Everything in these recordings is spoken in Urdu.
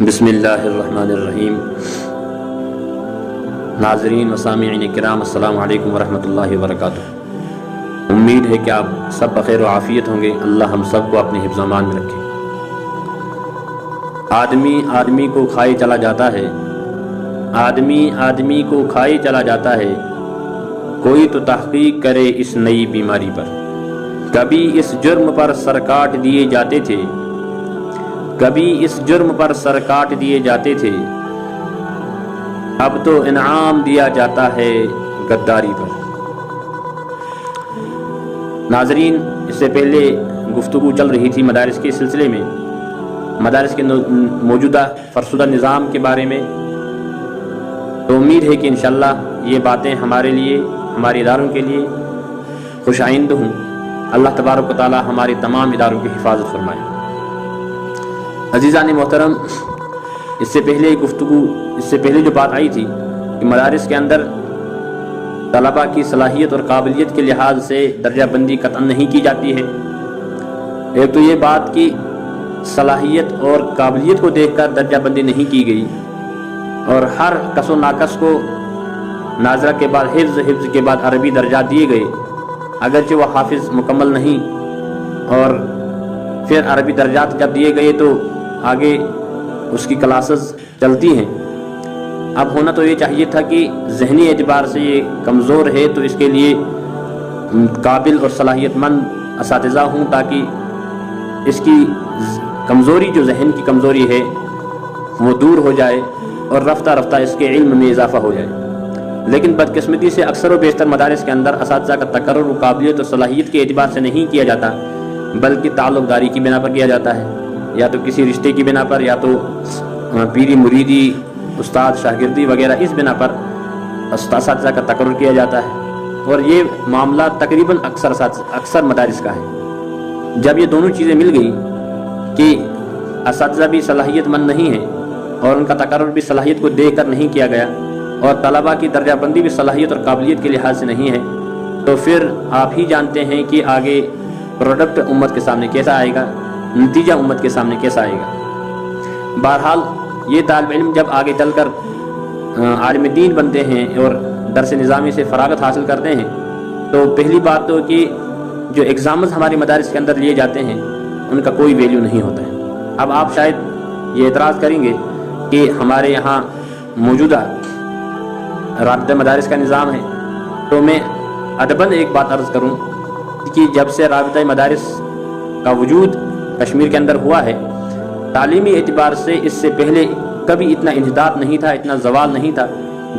بسم اللہ الرحمن الرحیم۔ ناظرین و سامعین کرام، السلام علیکم ورحمۃ اللہ وبرکاتہ۔ امید ہے کہ آپ سب بخیر و عافیت ہوں گے۔ اللہ ہم سب کو اپنے حفظ و امان میں رکھے۔ آدمی کو کھائے چلا جاتا ہے، آدمی کو کھائے چلا جاتا ہے، کوئی تو تحقیق کرے اس نئی بیماری پر۔ کبھی اس جرم پر سر کاٹ دیے جاتے تھے، کبھی اس جرم پر سر کاٹ دیے جاتے تھے، اب تو انعام دیا جاتا ہے غداری پر۔ ناظرین، اس سے پہلے گفتگو چل رہی تھی مدارس کے سلسلے میں، مدارس کے موجودہ فرسودہ نظام کے بارے میں۔ تو امید ہے کہ انشاءاللہ یہ باتیں ہمارے لیے، ہمارے اداروں کے لیے خوش آئند ہوں۔ اللہ تبارک و تعالی ہمارے تمام اداروں کی حفاظت فرمائے۔ عزیزان محترم، اس سے پہلے جو بات آئی تھی کہ مدارس کے اندر طلباء کی صلاحیت اور قابلیت کے لحاظ سے درجہ بندی قطعاً نہیں کی جاتی ہے۔ ایک تو یہ بات کہ صلاحیت اور قابلیت کو دیکھ کر درجہ بندی نہیں کی گئی، اور ہر کس و ناقص کو ناظرہ کے بعد حفظ کے بعد عربی درجات دیے گئے، اگرچہ وہ حافظ مکمل نہیں، اور پھر عربی درجات جب دیے گئے تو آگے اس کی کلاسز چلتی ہیں۔ اب ہونا تو یہ چاہیے تھا کہ ذہنی اعتبار سے یہ کمزور ہے تو اس کے لیے قابل اور صلاحیت مند اساتذہ ہوں، تاکہ اس کی کمزوری، جو ذہن کی کمزوری ہے، وہ دور ہو جائے اور رفتہ رفتہ اس کے علم میں اضافہ ہو جائے۔ لیکن بدقسمتی سے اکثر و بیشتر مدارس کے اندر اساتذہ کا تقرر و قابلیت اور صلاحیت کے اعتبار سے نہیں کیا جاتا، بلکہ تعلق داری کی بنا پر کیا جاتا ہے، یا تو کسی رشتے کی بنا پر، یا تو پیری مریدی، استاد شاگردی وغیرہ، اس بنا پر اساتذہ کا تقرر کیا جاتا ہے۔ اور یہ معاملہ تقریباً اکثر مدارس کا ہے۔ جب یہ دونوں چیزیں مل گئی کہ اساتذہ بھی صلاحیت مند نہیں ہیں اور ان کا تقرر بھی صلاحیت کو دیکھ کر نہیں کیا گیا، اور طلباء کی درجہ بندی بھی صلاحیت اور قابلیت کے لحاظ سے نہیں ہے، تو پھر آپ ہی جانتے ہیں کہ آگے پروڈکٹ امت کے سامنے کیسا آئے گا، نتیجہ امت کے سامنے کیسا آئے گا۔ بہرحال یہ طالب علم جب آگے چل کر عالم دین بنتے ہیں اور درس نظامی سے فراغت حاصل کرتے ہیں، تو پہلی بات تو کہ جو ایگزامز ہمارے مدارس کے اندر لیے جاتے ہیں ان کا کوئی ویلیو نہیں ہوتا ہے۔ اب آپ شاید یہ اعتراض کریں گے کہ ہمارے یہاں موجودہ رابطہ مدارس کا نظام ہے، تو میں ادباً ایک بات عرض کروں کہ جب سے رابطہ مدارس کا وجود کشمیر کے اندر ہوا ہے، تعلیمی اعتبار سے اس سے پہلے کبھی اتنا انحطاط نہیں تھا، اتنا زوال نہیں تھا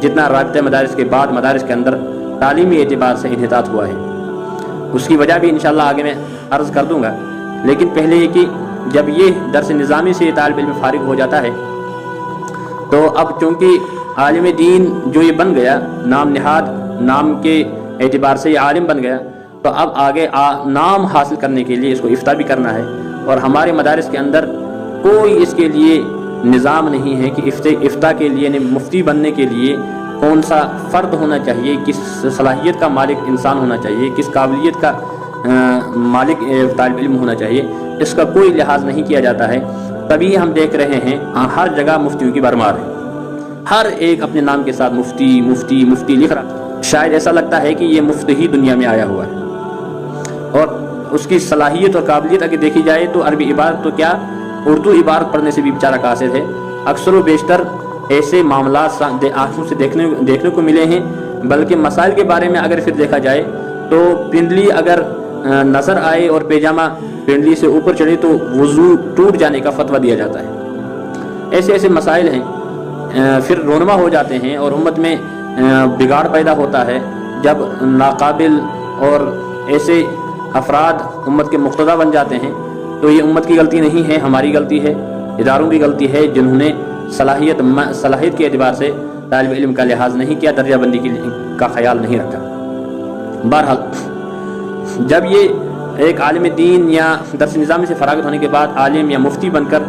جتنا رابطہ مدارس کے بعد مدارس کے اندر تعلیمی اعتبار سے انحطاط ہوا ہے۔ اس کی وجہ بھی انشاءاللہ آگے میں عرض کر دوں گا، لیکن پہلے یہ کہ جب یہ درس نظامی سے طالب علم فارغ ہو جاتا ہے، تو اب چونکہ عالم دین جو یہ بن گیا، نام نہاد، نام کے اعتبار سے یہ عالم بن گیا، تو اب آگے نام حاصل کرنے کے لیے اس کو افتاء بھی کرنا ہے، اور ہمارے مدارس کے اندر کوئی اس کے لیے نظام نہیں ہے کہ افتاء کے لیے، یعنی مفتی بننے کے لیے کون سا فرد ہونا چاہیے، کس صلاحیت کا مالک انسان ہونا چاہیے، کس قابلیت کا مالک طالب علم ہونا چاہیے، اس کا کوئی لحاظ نہیں کیا جاتا ہے۔ تبھی ہم دیکھ رہے ہیں ہر جگہ مفتیوں کی بھرمار ہے، ہر ایک اپنے نام کے ساتھ مفتی مفتی مفتی لکھ رہا۔ شاید ایسا لگتا ہے کہ یہ مفت ہی دنیا میں آیا ہوا ہے، اور اس کی صلاحیت اور قابلیت اگر دیکھی جائے تو عربی عبارت تو کیا، اردو عبارت پڑھنے سے بھی بیچارہ قاصر ہے۔ اکثر و بیشتر ایسے معاملات آنکھوں سے دیکھنے کو ملے ہیں، بلکہ مسائل کے بارے میں اگر پھر دیکھا جائے تو پنڈلی اگر نظر آئے اور پیجامہ پنڈلی سے اوپر چڑھے تو وضو ٹوٹ جانے کا فتویٰ دیا جاتا ہے۔ ایسے مسائل ہیں، پھر رونما ہو جاتے ہیں اور امت میں بگاڑ پیدا ہوتا ہے جب ناقابل اور ایسے افراد امت کے مقتدی بن جاتے ہیں۔ تو یہ امت کی غلطی نہیں ہے، ہماری غلطی ہے، اداروں کی غلطی ہے، جنہوں نے صلاحیت کے اعتبار سے طالب علم کا لحاظ نہیں کیا، درجہ بندی کا خیال نہیں رکھا۔ بہرحال جب یہ ایک عالم دین یا درس نظامی سے فراغت ہونے کے بعد عالم یا مفتی بن کر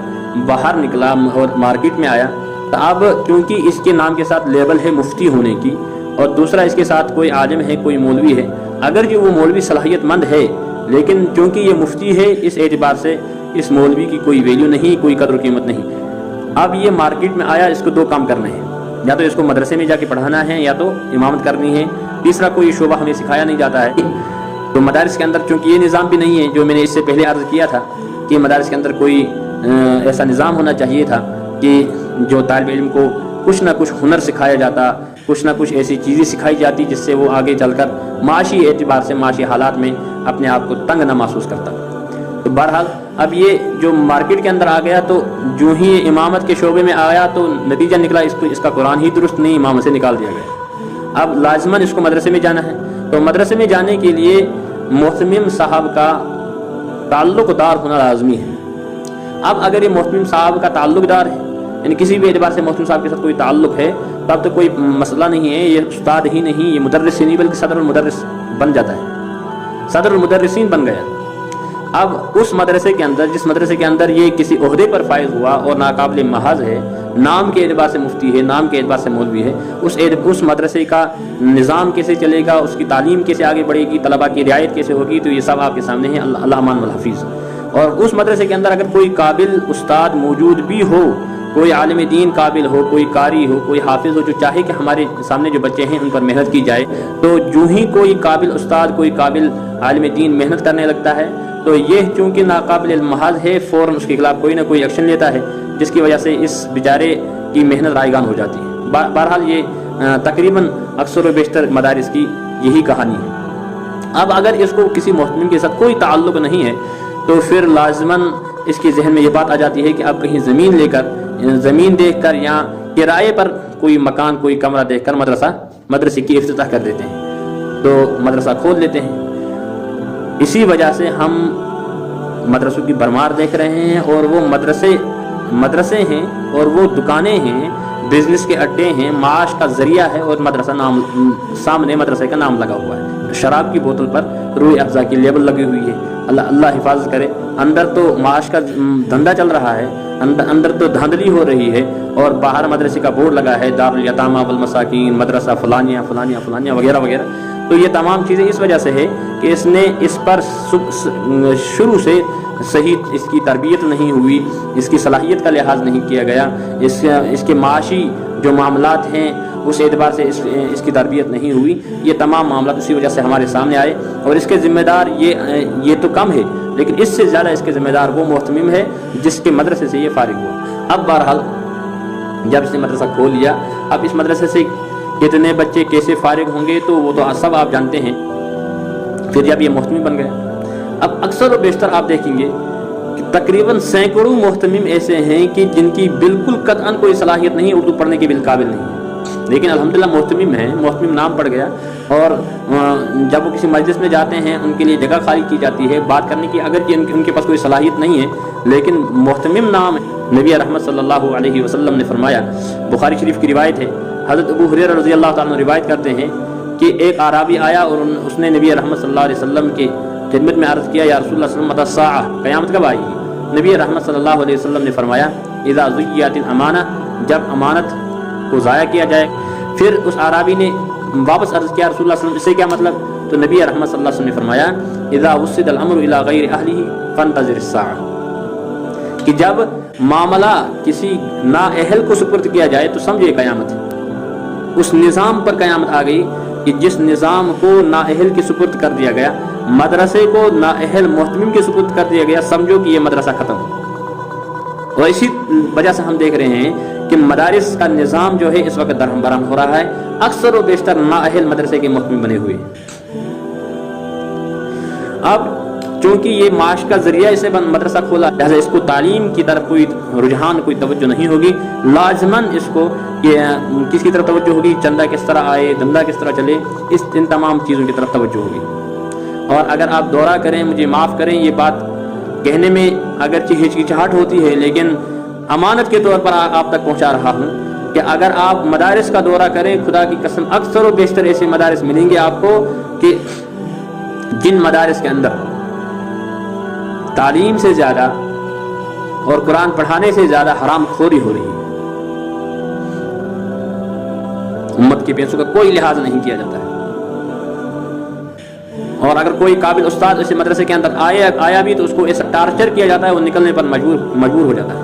باہر نکلا اور مارکیٹ میں آیا، تو اب چونکہ اس کے نام کے ساتھ لیبل ہے مفتی ہونے کی، اور دوسرا اس کے ساتھ کوئی عالم ہے، کوئی مولوی ہے، اگر جو وہ مولوی صلاحیت مند ہے، لیکن چونکہ یہ مفتی ہے، اس اعتبار سے اس مولوی کی کوئی ویلیو نہیں، کوئی قدر و قیمت نہیں۔ اب یہ مارکیٹ میں آیا، اس کو دو کام کرنے ہیں، یا تو اس کو مدرسے میں جا کے پڑھانا ہے یا تو امامت کرنی ہے، تیسرا کوئی شعبہ ہمیں سکھایا نہیں جاتا ہے۔ تو مدارس کے اندر چونکہ یہ نظام بھی نہیں ہے جو میں نے اس سے پہلے عرض کیا تھا کہ مدارس کے اندر کوئی ایسا نظام ہونا چاہیے تھا کہ جو طالب علم کو کچھ نہ کچھ ہنر سکھایا جاتا، کچھ نہ کچھ ایسی چیزیں سکھائی جاتی جس سے وہ آگے چل کر معاشی اعتبار سے، معاشی حالات میں اپنے آپ کو تنگ نہ محسوس کرتا۔ تو بہرحال اب یہ جو مارکیٹ کے اندر آ گیا، تو جو ہی امامت کے شعبے میں آیا تو نتیجہ نکلا اس کا قرآن ہی درست نہیں، امام سے نکال دیا گیا۔ اب لازماً اس کو مدرسے میں جانا ہے، تو مدرسے میں جانے کے لیے محتمم صاحب کا تعلق دار ہونا لازمی ہے۔ اب اگر یہ محتمم صاحب کا تعلق دار ہے، یعنی کسی بھی اعتبار سے محتمم صاحب کے ساتھ کوئی تعلق ہے، تب تو کوئی مسئلہ نہیں ہے، یہ استاد ہی نہیں، یہ مدرس ہی نہیں بلکہ صدر المدرس بن جاتا ہے، صدر المدرسین بن گیا۔ اب اس مدرسے کے اندر، جس مدرسے کے اندر یہ کسی عہدے پر فائز ہوا اور ناقابل محاذ ہے، نام کے اعتبار سے مفتی ہے، نام کے اعتبار سے مولوی ہے، اس مدرسے کا نظام کیسے چلے گا، اس کی تعلیم کیسے آگے بڑھے گی، طلباء کی رعایت کیسے ہوگی، تو یہ سب آپ کے سامنے ہے، اللہ امان والحفیظ۔ اور اس مدرسے کے اندر اگر کوئی قابل استاد موجود بھی ہو، کوئی عالم دین قابل ہو، کوئی قاری ہو، کوئی حافظ ہو، جو چاہے کہ ہمارے سامنے جو بچے ہیں ان پر محنت کی جائے، تو جو ہی کوئی قابل استاد، کوئی قابل عالم دین محنت کرنے لگتا ہے، تو یہ چونکہ ناقابل محاذ ہے، فوراً اس کے خلاف کوئی نہ کوئی ایکشن لیتا ہے، جس کی وجہ سے اس بیچارے کی محنت رائیگان ہو جاتی ہے۔ بہرحال یہ تقریباً اکثر و بیشتر مدارس کی یہی کہانی ہے۔ اب اگر اس کو کسی محتمم کے ساتھ کوئی تعلق نہیں ہے، تو پھر لازماً اس کے ذہن میں یہ بات آ جاتی ہے کہ آپ کہیں زمین لے کر، زمین دیکھ کر یا کرائے پر کوئی مکان، کوئی کمرہ دیکھ کر مدرسے کی افتتاح کر دیتے ہیں، تو مدرسہ کھول لیتے ہیں۔ اسی وجہ سے ہم مدرسوں کی بھرمار دیکھ رہے ہیں، اور وہ مدرسے ہیں اور وہ دکانیں ہیں، بزنس کے اڈے ہیں، معاش کا ذریعہ ہے، اور سامنے مدرسے کا نام لگا ہوا ہے۔ شراب کی بوتل پر روح افزا کی لیبل لگی ہوئی ہے، اللہ حفاظت کرے۔ اندر تو معاش کا دھندا چل رہا ہے، اندر تو دھاندلی ہو رہی ہے، اور باہر مدرسے کا بورڈ لگا ہے، دارالیتامہ والمساکین، مدرسہ فلانیہ فلانیہ فلانیہ وغیرہ وغیرہ۔ تو یہ تمام چیزیں اس وجہ سے ہے کہ اس نے اس پر شروع سے صحیح اس کی تربیت نہیں ہوئی، اس کی صلاحیت کا لحاظ نہیں کیا گیا، اس کے معاشی جو معاملات ہیں اس اعتبار سے اس کی تربیت نہیں ہوئی۔ یہ تمام معاملات اسی وجہ سے ہمارے سامنے آئے، اور اس کے ذمہ دار یہ تو کم ہے، لیکن اس سے زیادہ اس کے ذمہ دار وہ محتمم ہے جس کے مدرسے سے یہ فارغ ہوا۔ اب بہرحال جب اس نے مدرسہ کھول لیا، اب اس مدرسے سے کتنے بچے کیسے فارغ ہوں گے تو وہ تو سب آپ جانتے ہیں۔ پھر جب یہ محتمم بن گیا، اب اکثر و بیشتر آپ دیکھیں گے کہ تقریباً سینکڑوں محتمم ایسے ہیں کہ جن کی بالکل قطعاً کوئی صلاحیت نہیں، اردو پڑھنے کے بالقابل نہیں ہے، لیکن الحمدللہ محتمم ہیں، محتمم نام پڑ گیا، اور جب وہ کسی مجلس میں جاتے ہیں ان کے لیے جگہ خالی کی جاتی ہے بات کرنے کی، اگر ان کے پاس کوئی صلاحیت نہیں ہے لیکن محتمم نام ہے۔ نبی رحمت صلی اللہ علیہ وسلم نے فرمایا، بخاری شریف کی روایت ہے، حضرت ابو ہریرہ رضی اللہ تعالیٰ عنہ روایت کرتے ہیں کہ ایک اعرابی آیا اور اس نے نبی رحمت صلی اللہ علیہ وسلم کی خدمت میں عرض کیا، یا رسول اللہ صلی اللہ علیہ وسلم متی الساعہ، قیامت کب آئے گی؟ نبی رحمت صلی اللہ علیہ وسلم نے فرمایا، اذا ضیعت الامانہ، جب امانت کو ضائع کیا جائے۔ پھر اس اعرابی نے واپس عرض کیا، رسول اللہ صلی اللہ علیہ وسلم اس سے کیا مطلب؟ تو نبی رحمت صلی اللہ علیہ وسلم نے فرمایا، اذا وسد الامر الى غیر اہلہ فانتظر الساعہ، کہ جب معاملہ کسی نااہل کو سپرد کیا جائے تو سمجھے قیامت ہے۔ اس نظام پر قیامت آ گئی کہ جس نظام کو نااہل کے سپرد کر دیا گیا، مدرسے کو نااہل محتمم کے سپرد کر دیا گیا، سمجھو کہ یہ مدرسہ ختم۔ اور اسی وجہ سے ہم دیکھ رہے ہیں کہ مدارس کا نظام جو ہے اس وقت درہم برہم ہو رہا ہے، اکثر و بیشتر نااہل مدرسے کے محتمم بنے ہوئے ہیں۔ اب چونکہ یہ معاش کا ذریعہ اسے مدرسہ کھولا، لہذا اس کو تعلیم کی طرف کوئی رجحان، کوئی توجہ نہیں ہوگی، لازماً اس کو کس کی طرف توجہ ہوگی؟ چندہ کس طرح آئے، دھندا کس طرح چلے، ان تمام چیزوں کی طرف توجہ ہوگی۔ اور اگر آپ دورہ کریں، مجھے معاف کریں، یہ بات کہنے میں اگرچہ ہچکچاہٹ ہوتی ہے، لیکن امانت کے طور پر آپ تک پہنچا رہا ہوں کہ اگر آپ مدارس کا دورہ کریں، خدا کی قسم اکثر و بیشتر ایسے مدارس ملیں گے آپ کو کہ جن مدارس کے اندر تعلیم سے زیادہ اور قرآن پڑھانے سے زیادہ حرام خوری ہو رہی ہے، امت کے پیسوں کا کوئی لحاظ نہیں کیا جاتا ہے۔ اور اگر کوئی قابل استاد اسے مدرسے کے اندر آیا بھی تو اس کو ایسا ٹارچر کیا جاتا ہے، وہ نکلنے پر مجبور ہو جاتا ہے۔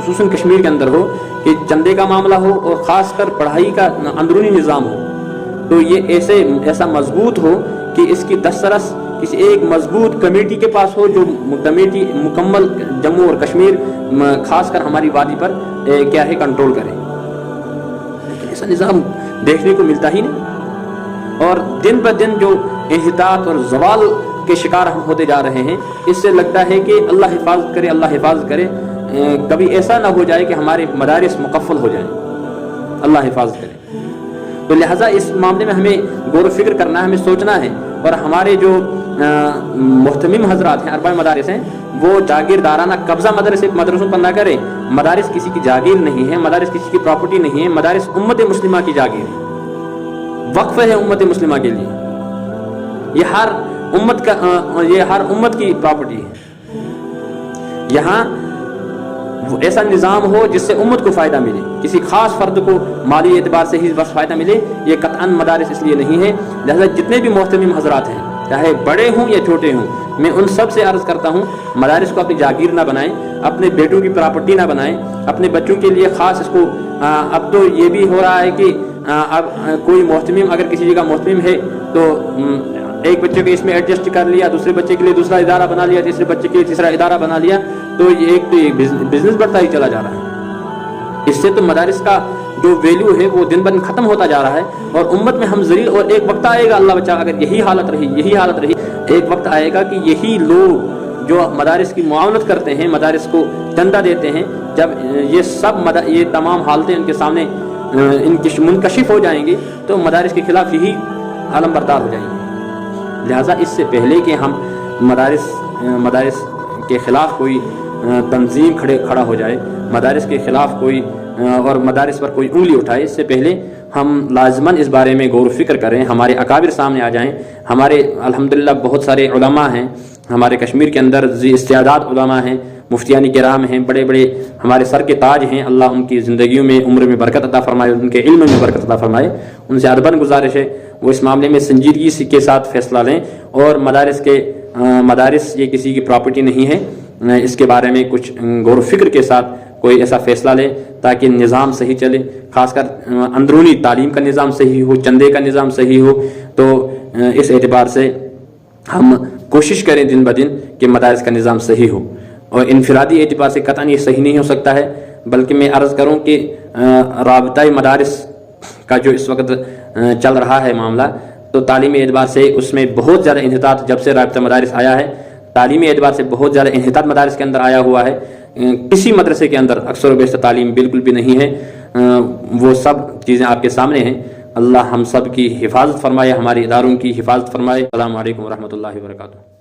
خصوصاً کشمیر کے اندر ہو کہ چندے کا معاملہ ہو اور خاص کر پڑھائی کا اندرونی نظام ہو، تو یہ ایسا مضبوط ہو کہ اس کی دسترس کسی ایک مضبوط کمیٹی کے پاس ہو، جو کمیٹی مکمل جموں اور کشمیر خاص کر ہماری وادی پر کیا ہے کنٹرول کرے. لیکن ایسا نظام دیکھنے کو ملتا ہی نہیں، اور دن بہ دن جو انحطاط اور زوال کے شکار ہم ہوتے جا رہے ہیں، اس سے لگتا ہے کہ اللہ حفاظت کرے، اللہ حفاظت کرے، کبھی ایسا نہ ہو جائے کہ ہمارے مدارس مقفل ہو جائیں، اللہ حفاظت کرے. تو لہٰذا اس معاملے میں ہمیں غور و فکر کرنا ہے، ہمیں سوچنا ہے، اور ہمارے جو محتمم حضرات ہیں، اربع مدارس ہیں، وہ جاگیردارانہ قبضہ مدرسوں پر نہ کریں. مدارس کسی کی جاگیر نہیں ہے، مدارس کسی کی پراپرٹی نہیں ہے، مدارس امت مسلمہ کی جاگیر ہے، وقف ہے امت مسلمہ کے لیے. یہ ہر امت کی پراپرٹی ہے. یہاں ایسا نظام ہو جس سے امت کو فائدہ ملے، کسی خاص فرد کو مالی اعتبار سے ہی بس فائدہ ملے، یہ قطعاً مدارس اس لیے نہیں ہے. لہذا جتنے بھی محتمم حضرات ہیں، چاہے بڑے ہوں یا چھوٹے ہوں، میں ان سب سے عرض کرتا ہوں، مدارس کو اپنی جاگیر نہ بنائیں، اپنے بیٹوں کی پراپرٹی نہ بنائیں، اپنے بچوں کے لیے خاص اس کو. اب تو یہ بھی ہو رہا ہے کہ اب کوئی محتمم اگر کسی جگہ محتمم ہے تو ایک بچے کو اس میں ایڈجسٹ کر لیا، دوسرے بچے کے لیے دوسرا ادارہ بنا لیا، تیسرے بچے کے لیے تیسرا ادارہ بنا لیا، تو یہ ایک بزنس بڑھتا ہی چلا جا رہا ہے. اس سے تو مدارس کا جو ویلیو ہے وہ دن بدن ختم ہوتا جا رہا ہے، اور امت میں ہم ذلیل. اور ایک وقت آئے گا، اللہ بچا، اگر یہی حالت رہی ایک وقت آئے گا کہ یہی لوگ جو مدارس کی معاونت کرتے ہیں، مدارس کو چندہ دیتے ہیں، جب یہ تمام حالتیں ان کے سامنے ان کی منکشف ہو جائیں گی تو مدارس کے خلاف یہی عالم بردار ہو جائیں گے. لہٰذا اس سے پہلے کہ ہم مدارس کے خلاف کوئی تنظیم کھڑا ہو جائے، مدارس کے خلاف کوئی اور مدارس پر کوئی انگلی اٹھائے، اس سے پہلے ہم لازماً اس بارے میں غور و فکر کریں، ہمارے اکابر سامنے آ جائیں. ہمارے الحمدللہ بہت سارے علماء ہیں ہمارے کشمیر کے اندر، ذی استعداد علماء ہیں، مفتیان کرام ہیں، بڑے بڑے ہمارے سر کے تاج ہیں. اللہ ان کی زندگیوں میں عمر میں برکت عطا فرمائے، ان کے علم میں برکت عطا فرمائے. ان سے ادباً گزارش ہے وہ اس معاملے میں سنجیدگی کے ساتھ فیصلہ لیں، اور مدارس یہ کسی کی پراپرٹی نہیں ہے، اس کے بارے میں کچھ غور و فکر کے ساتھ کوئی ایسا فیصلہ لے تاکہ نظام صحیح چلے، خاص کر اندرونی تعلیم کا نظام صحیح ہو، چندے کا نظام صحیح ہو. تو اس اعتبار سے ہم کوشش کریں دن بہ دن کہ مدارس کا نظام صحیح ہو. اور انفرادی اعتبار سے قطعاً یہ صحیح نہیں ہو سکتا ہے، بلکہ میں عرض کروں کہ رابطۂ مدارس کا جو اس وقت چل رہا ہے معاملہ، تو تعلیمی اعتبار سے اس میں بہت زیادہ انحطاط، جب سے رابطہ مدارس آیا ہے تعلیمی اعتبار سے بہت زیادہ انحطاط مدارس کے اندر آیا ہوا ہے. کسی مدرسے کے اندر اکثر و بیشتر تعلیم بالکل بھی نہیں ہے. وہ سب چیزیں آپ کے سامنے ہیں. اللہ ہم سب کی حفاظت فرمائے، ہمارے اداروں کی حفاظت فرمائے. السلام علیکم ورحمۃ اللہ وبرکاتہ.